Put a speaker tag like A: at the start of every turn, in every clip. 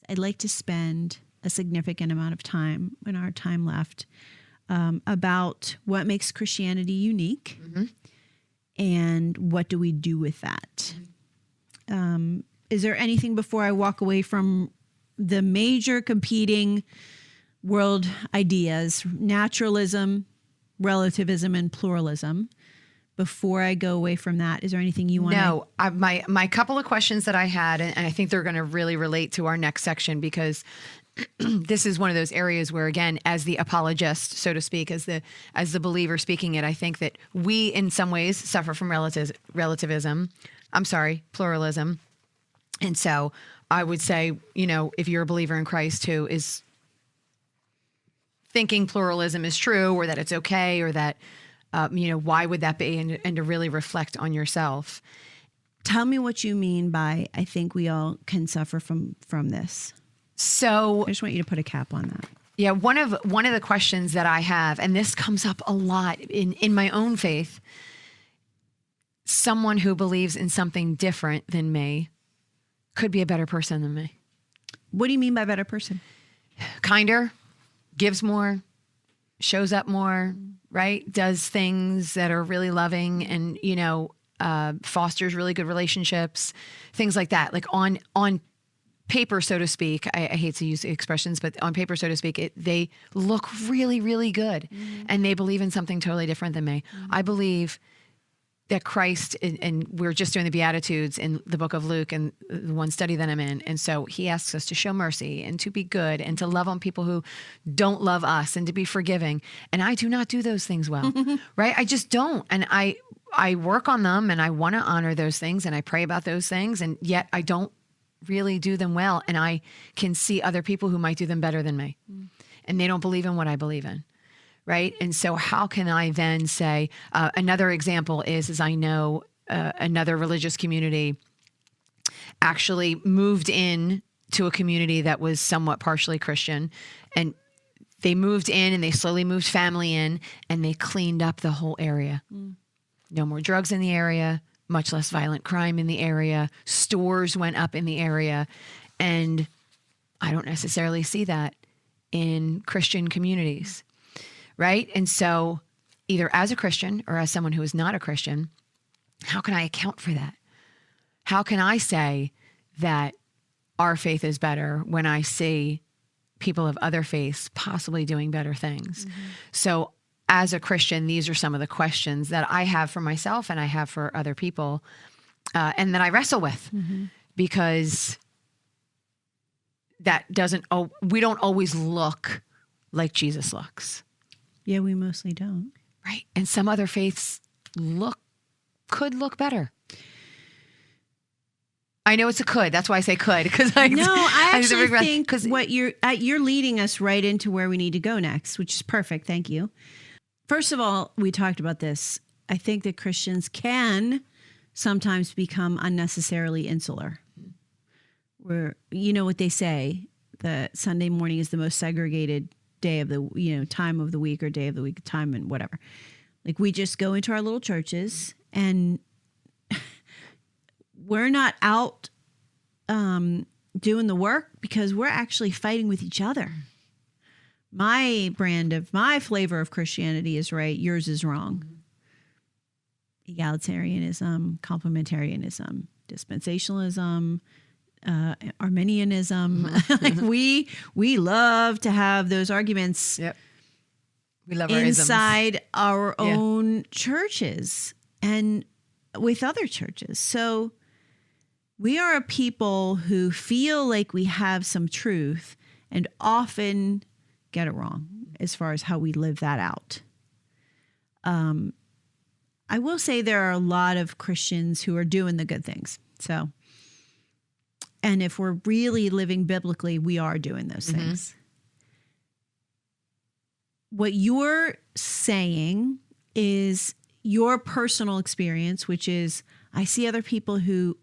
A: I'd like to spend a significant amount of time in our time left about what makes Christianity unique and what do we do with that. Is there anything before I walk away from the major competing world ideas, naturalism, relativism, and pluralism? Before I go away from that, is there anything you want to...
B: No, my couple of questions that I had, and I think they're going to really relate to our next section, because this is one of those areas where, again, as the apologist, so to speak, as the believer speaking it, I think that we in some ways suffer from pluralism. And so I would say, if you're a believer in Christ who is thinking pluralism is true, or that it's okay, or that, why would that be? And to really reflect on yourself.
A: Tell me what you mean by, I think we all can suffer from this.
B: So
A: I just want you to put a cap on that.
B: Yeah, one of the questions that I have, and this comes up a lot in my own faith, someone who believes in something different than me could be a better person than me.
A: What do you mean by better person?
B: Kinder, gives more, shows up more, right? Does things that are really loving and, fosters really good relationships, things like that. Like on paper, so to speak, I hate to use expressions, but on paper, so to speak, they look really, really good. And they believe in something totally different than me. I believe that Christ, and we're just doing the Beatitudes in the book of Luke and the one study that I'm in. And so he asks us to show mercy and to be good and to love on people who don't love us and to be forgiving. And I do not do those things well, right? I just don't. And I work on them, and I want to honor those things, and I pray about those things, and yet I don't really do them well. And I can see other people who might do them better than me, and they don't believe in what I believe in. Right. And so how can I then say, another example is I know another religious community actually moved in to a community that was somewhat partially Christian, and they moved in and they slowly moved family in, and they cleaned up the whole area. No more drugs in the area, much less violent crime in the area. Stores went up in the area. And I don't necessarily see that in Christian communities. Right? And so either as a Christian or as someone who is not a Christian, how can I account for that? How can I say that our faith is better when I see people of other faiths possibly doing better things? So as a Christian, these are some of the questions that I have for myself and I have for other people, and that I wrestle with, because we don't always look like Jesus looks.
A: Yeah, we mostly don't.
B: Right. And some other faiths could look better. I know it's a could. That's why I say could. Because I
A: actually think what you're leading us right into where we need to go next, which is perfect. Thank you. First of all, we talked about this. I think that Christians can sometimes become unnecessarily insular. Where, you know what they say, that Sunday morning is the most segregated day of the, time of the week, or day of the week, time and whatever. Like, we just go into our little churches and we're not out doing the work because we're actually fighting with each other. My flavor of Christianity is right. Yours is wrong. Egalitarianism, complementarianism, dispensationalism, Arminianism. Like we love to have those arguments.
B: Yep. We love
A: inside our own churches and with other churches. So we are a people who feel like we have some truth and often get it wrong as far as how we live that out. I will say there are a lot of Christians who are doing the good things. So, and if we're really living biblically, we are doing those things. What you're saying is your personal experience, which is I see other people who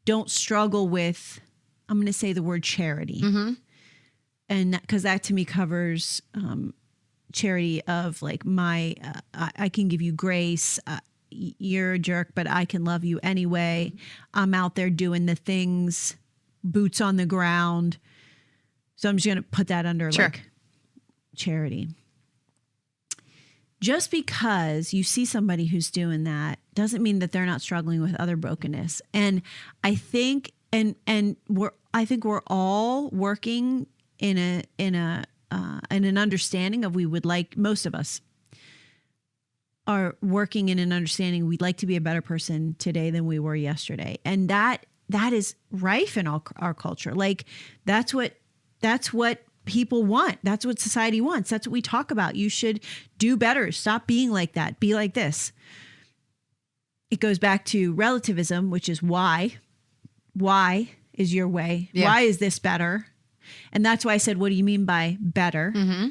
A: don't struggle with, I'm going to say the word charity. And because that to me covers charity of like I can give you grace. You're a jerk, but I can love you anyway. I'm out there doing the things, boots on the ground, So I'm just going to put that under
B: Sure.
A: like charity. Just because you see somebody who's doing that doesn't mean that they're not struggling with other brokenness. And I think, I think we're all working in an understanding of, we would like, most of us are working in an understanding we'd like to be a better person today than we were yesterday. And that is rife in our culture. Like that's what people want. That's what society wants. That's what we talk about. You should do better. Stop being like that. Be like this. It goes back to relativism, which is why is your way?
B: Yeah.
A: Why is this better? And that's why I said, what do you mean by better?
B: Mm-hmm.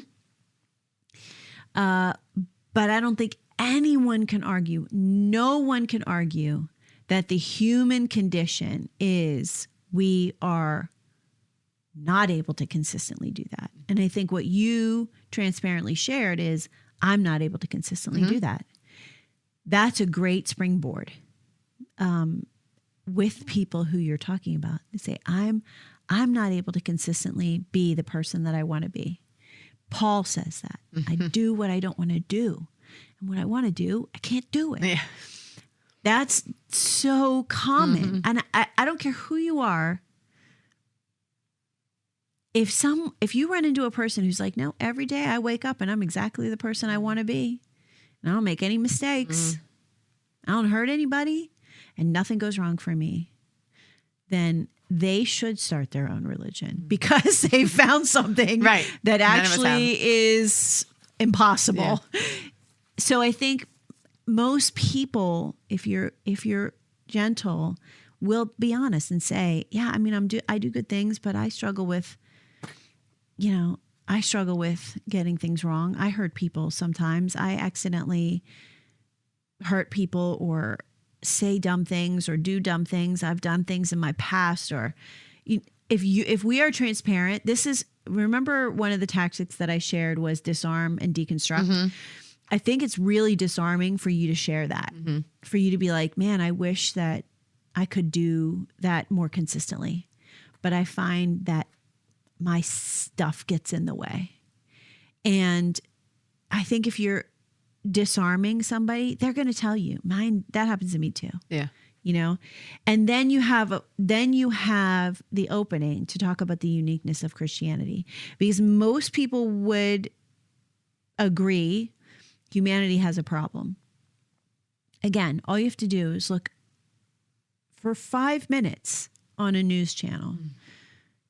A: But I don't think anyone can argue. No one can argue that the human condition is we are not able to consistently do that. And I think what you transparently shared is I'm not able to consistently do that. That's a great springboard with people who you're talking about. They say, I'm not able to consistently be the person that I want to be. Paul says that. I do what I don't want to do. And what I want to do, I can't do it.
B: Yeah.
A: That's so common. And I don't care who you are. If you run into a person who's like, no, every day I wake up and I'm exactly the person I want to be, and I don't make any mistakes, I don't hurt anybody, and nothing goes wrong for me, then they should start their own religion because they found something
B: Right.
A: that
B: None of us
A: actually is impossible.
B: Yeah.
A: So I think most people, if you're gentle, will be honest and say, yeah, I mean, I do good things, but I struggle with getting things wrong. I hurt people sometimes. I accidentally hurt people or say dumb things or do dumb things. I've done things in my past. Or if we are transparent, remember one of the tactics that I shared was disarm and deconstruct. I think it's really disarming for you to share that, for you to be like, man, I wish that I could do that more consistently. But I find that my stuff gets in the way. And I think if you're disarming somebody, they're going to tell you, that happens to me too.
B: Yeah.
A: And then you have the opening to talk about the uniqueness of Christianity, because most people would agree humanity has a problem. Again, all you have to do is look for 5 minutes on a news channel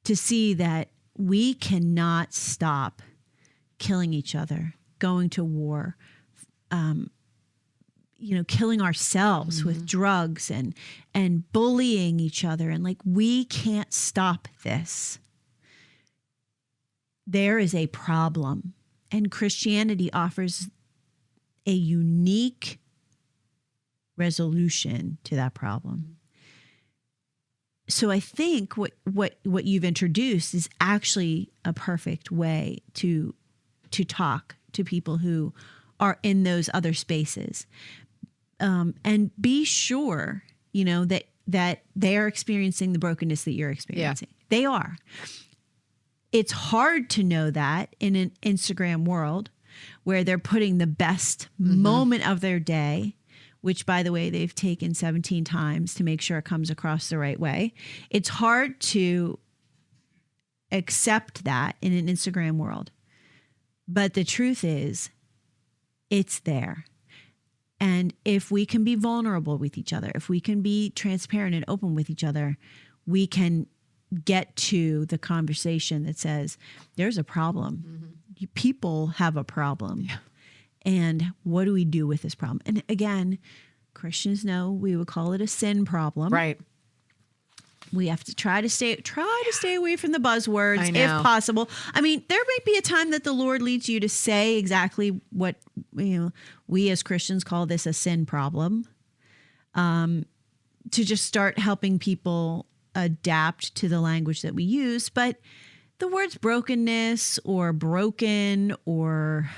A: to see that we cannot stop killing each other, going to war, killing ourselves with drugs and bullying each other. And we can't stop this. There is a problem, and Christianity offers a unique resolution to that problem. So I think what you've introduced is actually a perfect way to talk to people who are in those other spaces, and be sure that they are experiencing the brokenness that you're experiencing. Yeah. They are. It's hard to know that in an Instagram world where they're putting the best moment of their day, which, by the way, they've taken 17 times to make sure it comes across the right way. It's hard to accept that in an Instagram world. But the truth is, it's there. And if we can be vulnerable with each other, if we can be transparent and open with each other, we can get to the conversation that says, there's a problem. People have a problem. Yeah. And what do we do with this problem? And again, Christians know we would call it a sin problem.
B: Right.
A: We have to try to stay away from the buzzwords if possible. I mean, there might be a time that the Lord leads you to say exactly what we as Christians call this a sin problem. To just start helping people adapt to the language that we use, but the words brokenness or broken or,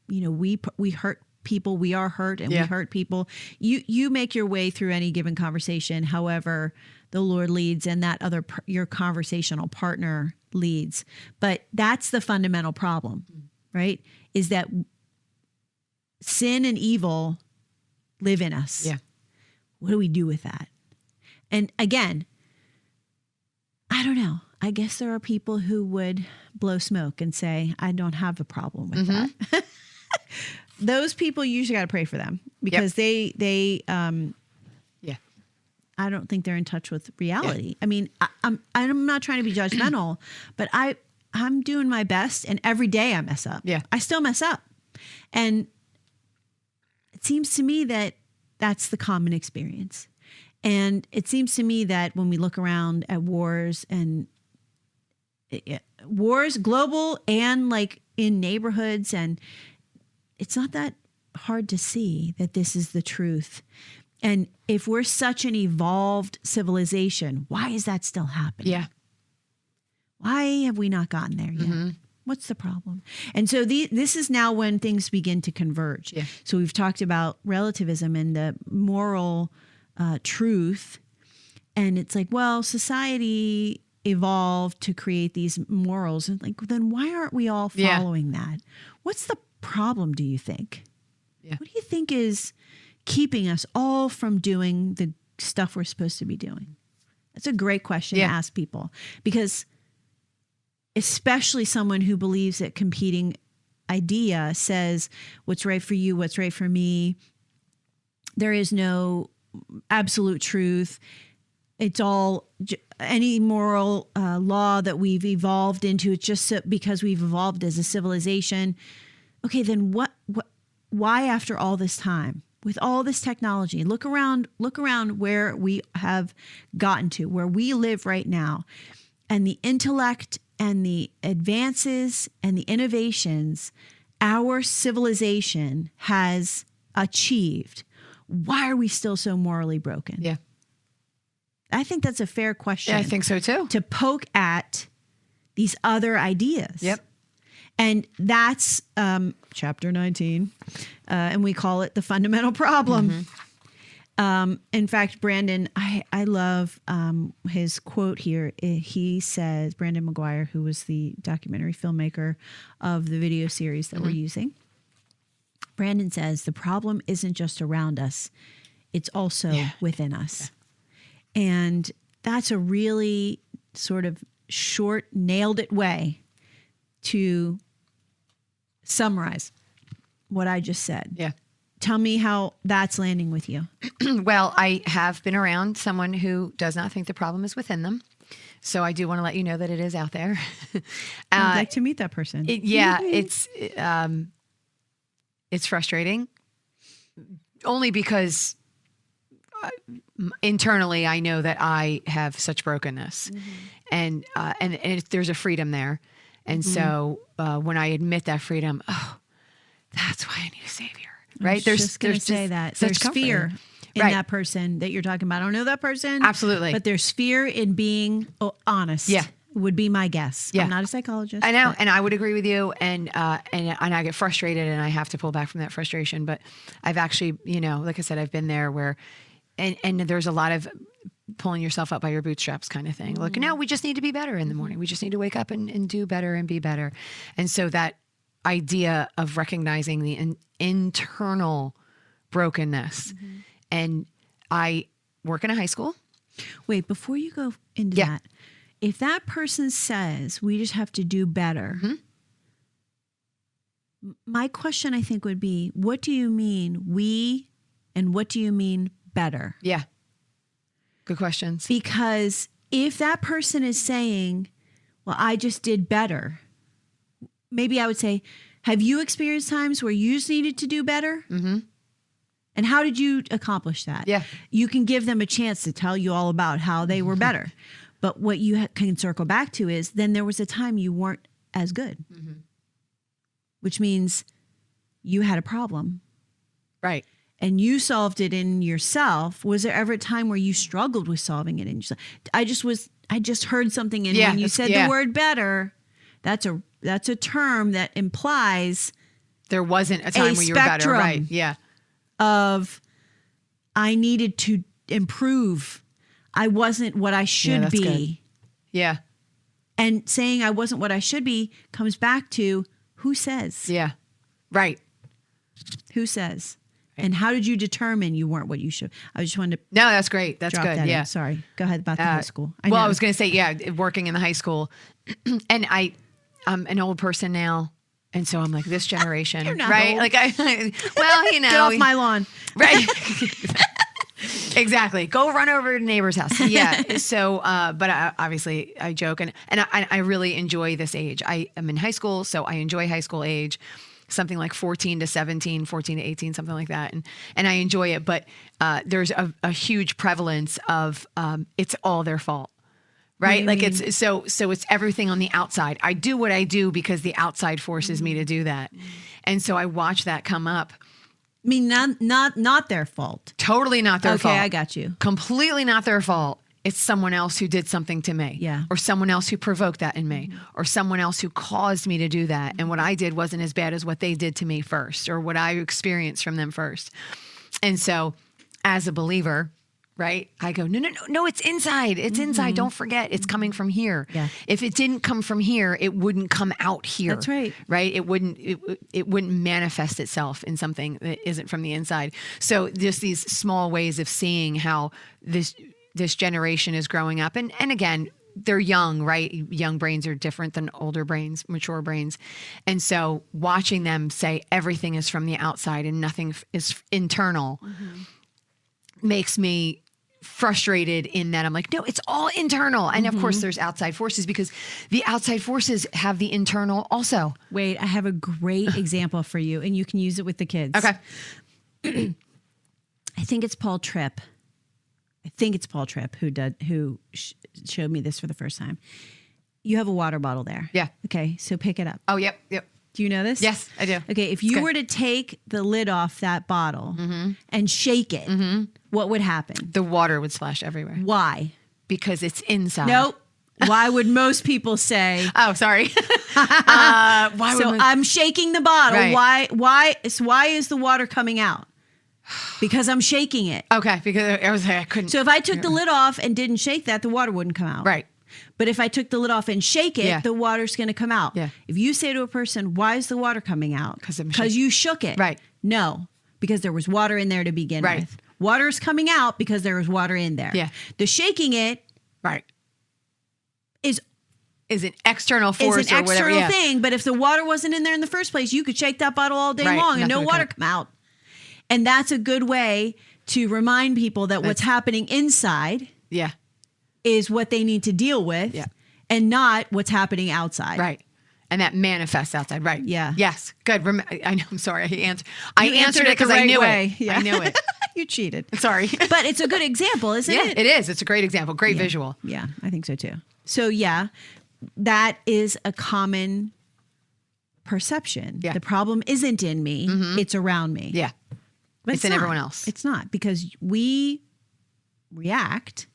A: we hurt people, we are hurt and we hurt people. You make your way through any given conversation, however the Lord leads and that your conversational partner leads. But that's the fundamental problem, right? Is that sin and evil live in us.
B: Yeah.
A: What do we do with that? And again, I don't know. I guess there are people who would blow smoke and say, I don't have a problem with that. Those people, you usually got to pray for them because they I don't think they're in touch with reality. I mean, I'm not trying to be judgmental, but I'm doing my best, and every day I mess up.
B: Yeah.
A: I still mess up. And it seems to me that that's the common experience. And it seems to me that when we look around at wars and wars, global and like in neighborhoods, and it's not that hard to see that this is the truth. And if we're such an evolved civilization, why is that still happening?
B: Yeah.
A: Why have we not gotten there yet? What's the problem? And so this is now when things begin to converge.
B: Yeah.
A: So we've talked about relativism and the moral truth. And it's like, well, society evolved to create these morals. And like, then why aren't we all following that? What's the problem, do you think?
B: Yeah.
A: What do you think is keeping us all from doing the stuff we're supposed to be doing? That's a great question to ask people, because especially someone who believes that competing idea says what's right for you, what's right for me. There is no absolute truth. It's all any moral law that we've evolved into. It's just because we've evolved as a civilization. Okay, then why after all this time, with all this technology, look around where we have gotten to, where we live right now, and the intellect and the advances and the innovations our civilization has achieved. Why are we still so morally broken?
B: Yeah.
A: I think that's a fair question.
B: Yeah, I think so too.
A: To poke at these other ideas.
B: Yep.
A: And that's chapter 19. And we call it the fundamental problem. In fact, Brandon, I love his quote here. He says, Brandon McGuire, who was the documentary filmmaker of the video series that we're using, Brandon says, the problem isn't just around us, it's also within us. Yeah. And that's a really sort of short, nailed it way to summarize what I just said.
B: Yeah.
A: Tell me how that's landing with you.
B: Well, I have been around someone who does not think the problem is within them. So I do want to let you know that it is out there.
A: I'd like to meet that person.
B: It's frustrating, only because internally I know that I have such brokenness, and there's a freedom there. And so when I admit that freedom, that's why I need a savior. Right?
A: There's fear in that person that you're talking about. I don't know that person.
B: Absolutely.
A: But there's fear in being honest.
B: Yeah.
A: Would be my guess.
B: Yeah.
A: I'm not a psychologist.
B: I know. And I would agree with you. And I get frustrated and I have to pull back from that frustration. But I've actually, like I said, I've been there where, and there's a lot of pulling yourself up by your bootstraps kind of thing. Look, no, we just need to be better in the morning. We just need to wake up and do better and be better. And so that idea of recognizing the internal brokenness. And I work in a high school.
A: Wait, before you go into that, if that person says we just have to do better, my question I think would be, what do you mean we, and what do you mean better?
B: Yeah. Good questions.
A: Because if that person is saying, well, I just did better, maybe I would say, have you experienced times where you just needed to do better? And how did you accomplish that?
B: Yeah.
A: You can give them a chance to tell you all about how they were better. But what you can circle back to is then there was a time you weren't as good, which means you had a problem.
B: Right.
A: And you solved it in yourself. Was there ever a time where you struggled with solving it in yourself? I just heard something in when you said the word better. That's a term that implies
B: there wasn't a time when you were better, right? Yeah.
A: Of I needed to improve. I wasn't what I should
B: that's
A: be.
B: good. Yeah.
A: And saying I wasn't what I should be comes back to who says?
B: Yeah. Right.
A: Who says? And how did you determine you weren't what you should? I just wanted to
B: No, that's great. That's
A: drop
B: good.
A: that
B: Yeah.
A: in. Sorry. Go ahead about the high school.
B: I was going to say, yeah, working in the high school, and I'm an old person now. And so I'm like this generation,
A: You're not
B: right?
A: old.
B: Like
A: Get off my lawn.
B: right. Exactly. Go run over to the neighbor's house. Yeah. So, but obviously I joke and I really enjoy this age. I am in high school, so I enjoy high school age, something like 14 to 17, 14 to 18, something like that. And I enjoy it, but there's a huge prevalence of it's all their fault. Right. Like it's so it's everything on the outside. I do what I do because the outside forces me to do that. And so I watch that come up.
A: I mean, not their fault.
B: Totally not their fault.
A: Okay, I got you.
B: Completely not their fault. It's someone else who did something to me.
A: Yeah.
B: Or someone else who provoked that in me. Or someone else who caused me to do that. And what I did wasn't as bad as what they did to me first or what I experienced from them first. And so as a believer, right, I go, no, it's inside. It's inside. Don't forget, it's coming from here.
A: Yeah.
B: If it didn't come from here, it wouldn't come out here.
A: That's right.
B: Right? It wouldn't manifest itself in something that isn't from the inside. So just these small ways of seeing how this generation is growing up. And again, they're young, right? Young brains are different than older brains, mature brains. And so watching them say everything is from the outside and nothing is internal makes me frustrated in that I'm like, no, it's all internal. And of course there's outside forces because the outside forces have the internal also.
A: Wait, I have a great example for you and you can use it with the kids.
B: Okay.
A: I think it's Paul Tripp. who showed me this for the first time. You have a water bottle there.
B: Yeah.
A: Okay, so pick it up.
B: Oh, yep.
A: Do you know this?
B: Yes, I do.
A: Okay, if you were to take the lid off that bottle and shake it, what would happen?
B: The water would splash everywhere
A: Why?
B: because it's inside.
A: Nope. Why would most people say?
B: Oh, sorry. Why
A: So
B: would
A: I'm shaking the bottle.
B: Right.
A: Why is the water coming out? Because I'm shaking it.
B: Okay, because I was like, I couldn't.
A: So if I took the lid off and didn't shake that, the water wouldn't come out.
B: Right.
A: But if I took the lid off and shake it, the water's going to come out.
B: Yeah.
A: If you say to a person, why is the water coming out?
B: 'Cause I'm
A: Because you shook it.
B: Right.
A: No, because there was water in there to begin
B: Right.
A: with. Water's coming out because there was water in there.
B: Yeah.
A: The shaking it
B: Right.
A: is
B: Is an external force
A: an
B: or whatever.
A: external thing. But if the water wasn't in there in the first place, you could shake that bottle all day
B: Right.
A: long and no
B: Nothing would
A: water
B: come.
A: come out. And that's a good way to remind people that what's happening inside
B: Yeah.
A: is what they need to deal with.
B: Yeah.
A: And not what's happening outside.
B: Right. And that manifests outside. Right.
A: Yeah.
B: Yes. Good. I know. I'm sorry. I
A: You
B: answered it because
A: the
B: I
A: right
B: knew
A: way.
B: it.
A: Yeah.
B: I knew it.
A: You cheated.
B: Sorry.
A: But it's a good example, isn't
B: Yeah,
A: it?
B: it is. It's a great example. Great visual.
A: Yeah, I think so too. So yeah, that is a common perception.
B: Yeah.
A: The problem isn't in me, it's around me.
B: Yeah.
A: But
B: It's in
A: not.
B: everyone else.
A: It's not because we react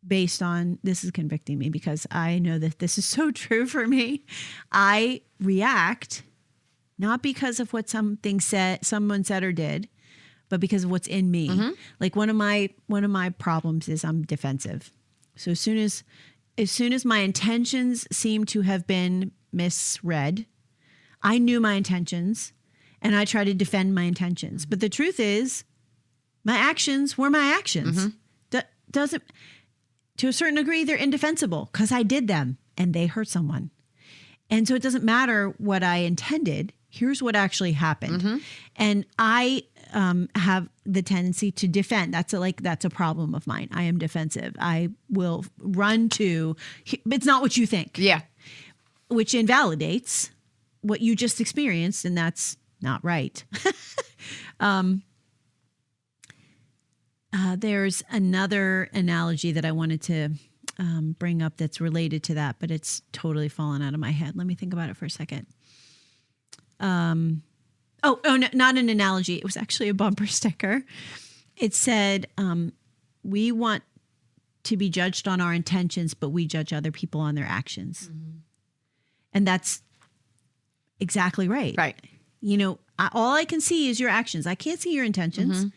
A: based on, this is convicting me because I know that this is so true for me. I react not because of what someone said or did, but because of what's in me. Like one of my problems is I'm defensive. So as soon as my intentions seem to have been misread, I knew my intentions and I try to defend my intentions. But the truth is, my actions were my actions. Doesn't, to a certain degree, they're indefensible because I did them and they hurt someone. And so it doesn't matter what I intended. Here's what actually happened. And I have the tendency to defend. That's a problem of mine. I am defensive. I will run to, it's not what you think.
B: Yeah.
A: Which invalidates what you just experienced, and that's not right. There's another analogy that I wanted to bring up that's related to that, but it's totally fallen out of my head. Let me think about it for a second. No, not an analogy. It was actually a bumper sticker. It said, we want to be judged on our intentions, but we judge other people on their actions. And that's exactly right.
B: Right.
A: You know, all I can see is your actions. I can't see your intentions.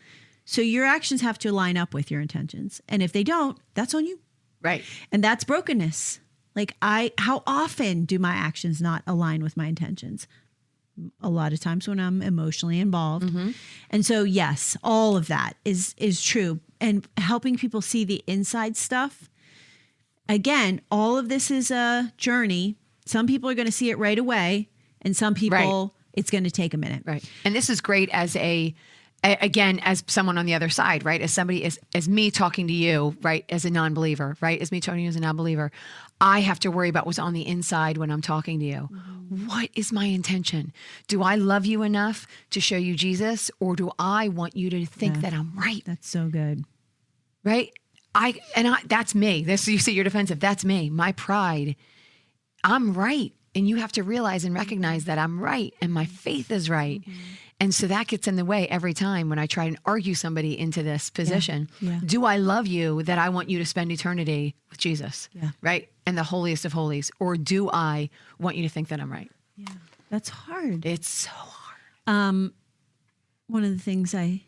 A: So your actions have to line up with your intentions. And if they don't, that's on you.
B: Right.
A: And that's brokenness. Like how often do my actions not align with my intentions? A lot of times when I'm emotionally involved.
B: Mm-hmm.
A: And so, yes, all of that is true. And helping people see the inside stuff. Again, all of this is a journey. Some people are going to see it right away. And some people, it's going to take a minute.
B: Right. And this is great as again, as someone on the other side, right? As somebody, as me talking to you, right? As a non-believer, right? As me talking to you as a non-believer, I have to worry about what's on the inside when I'm talking to you. Mm-hmm. What is my intention? Do I love you enough to show you Jesus, or do I want you to think that I'm right?
A: That's so good.
B: Right? That's me. You see, you're defensive. That's me. My pride. I'm right. And you have to realize and recognize that I'm right and my faith is right. Mm-hmm. And so that gets in the way every time when I try and argue somebody into this position.
A: Yeah.
B: Do I love you that I want you to spend eternity with Jesus?
A: Yeah.
B: Right? And the holiest of holies. Or do I want you to think that I'm right?
A: Yeah. That's hard.
B: It's so hard.
A: One of the things I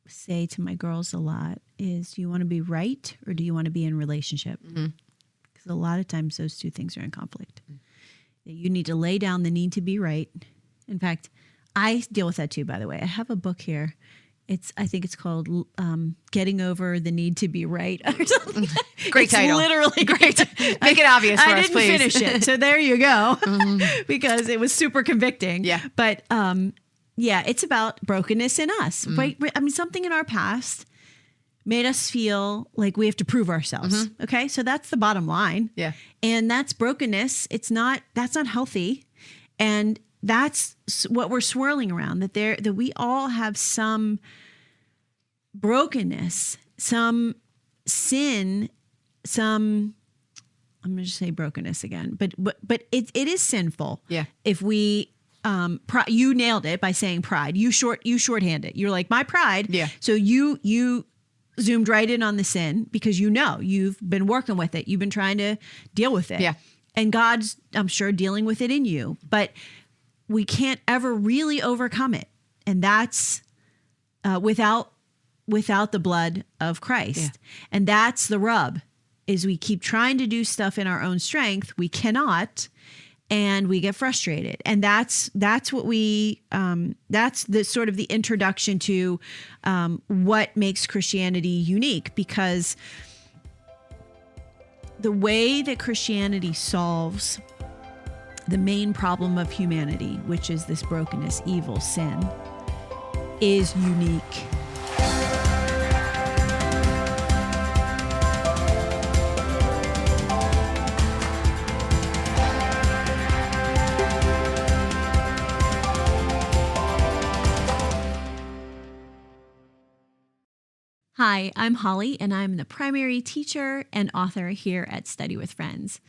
A: say to my girls a lot is, do you want to be right or do you want to be in relationship? Because a lot of times those two things are in conflict. You need to lay down the need to be right. In fact, I deal with that too, by the way. I have a book here. I think it's called Getting Over the Need to Be Right or something.
B: Great title.
A: Literally great.
B: Make it obvious for
A: I
B: us,
A: didn't
B: please.
A: finish it. So there you go. Because it was super convicting.
B: Yeah.
A: But yeah, it's about brokenness in us. Right? I mean, something in our past made us feel like we have to prove ourselves. Okay. So that's the bottom line.
B: Yeah.
A: And that's brokenness. That's not healthy. And that's what we're swirling around, that we all have some brokenness, some sin, I'm going to just say brokenness again, but it is sinful.
B: Yeah.
A: If we, you nailed it by saying pride. You shorthand it. You're like, my pride.
B: Yeah.
A: So you zoomed right in on the sin because you've been working with it. You've been trying to deal with it.
B: Yeah.
A: And God's, I'm sure, dealing with it in you, but we can't ever really overcome it. And that's without the blood of Christ. Yeah. And that's the rub, is we keep trying to do stuff in our own strength. We cannot, and we get frustrated. And that's what that's the sort of the introduction to what makes Christianity unique, because the way that Christianity solves the main problem of humanity, which is this brokenness, evil, sin, is unique. Hi, I'm Holly, and I'm the primary teacher and author here at Study with Friends.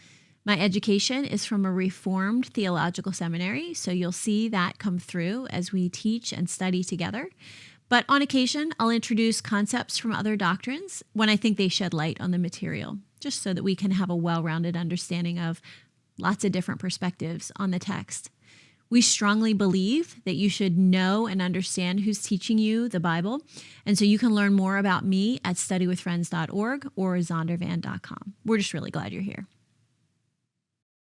A: My education is from a Reformed theological seminary, so you'll see that come through as we teach and study together. But on occasion, I'll introduce concepts from other doctrines when I think they shed light on the material, just so that we can have a well-rounded understanding of lots of different perspectives on the text. We strongly believe that you should know and understand who's teaching you the Bible, and so you can learn more about me at studywithfriends.org or zondervan.com. We're just really glad you're here.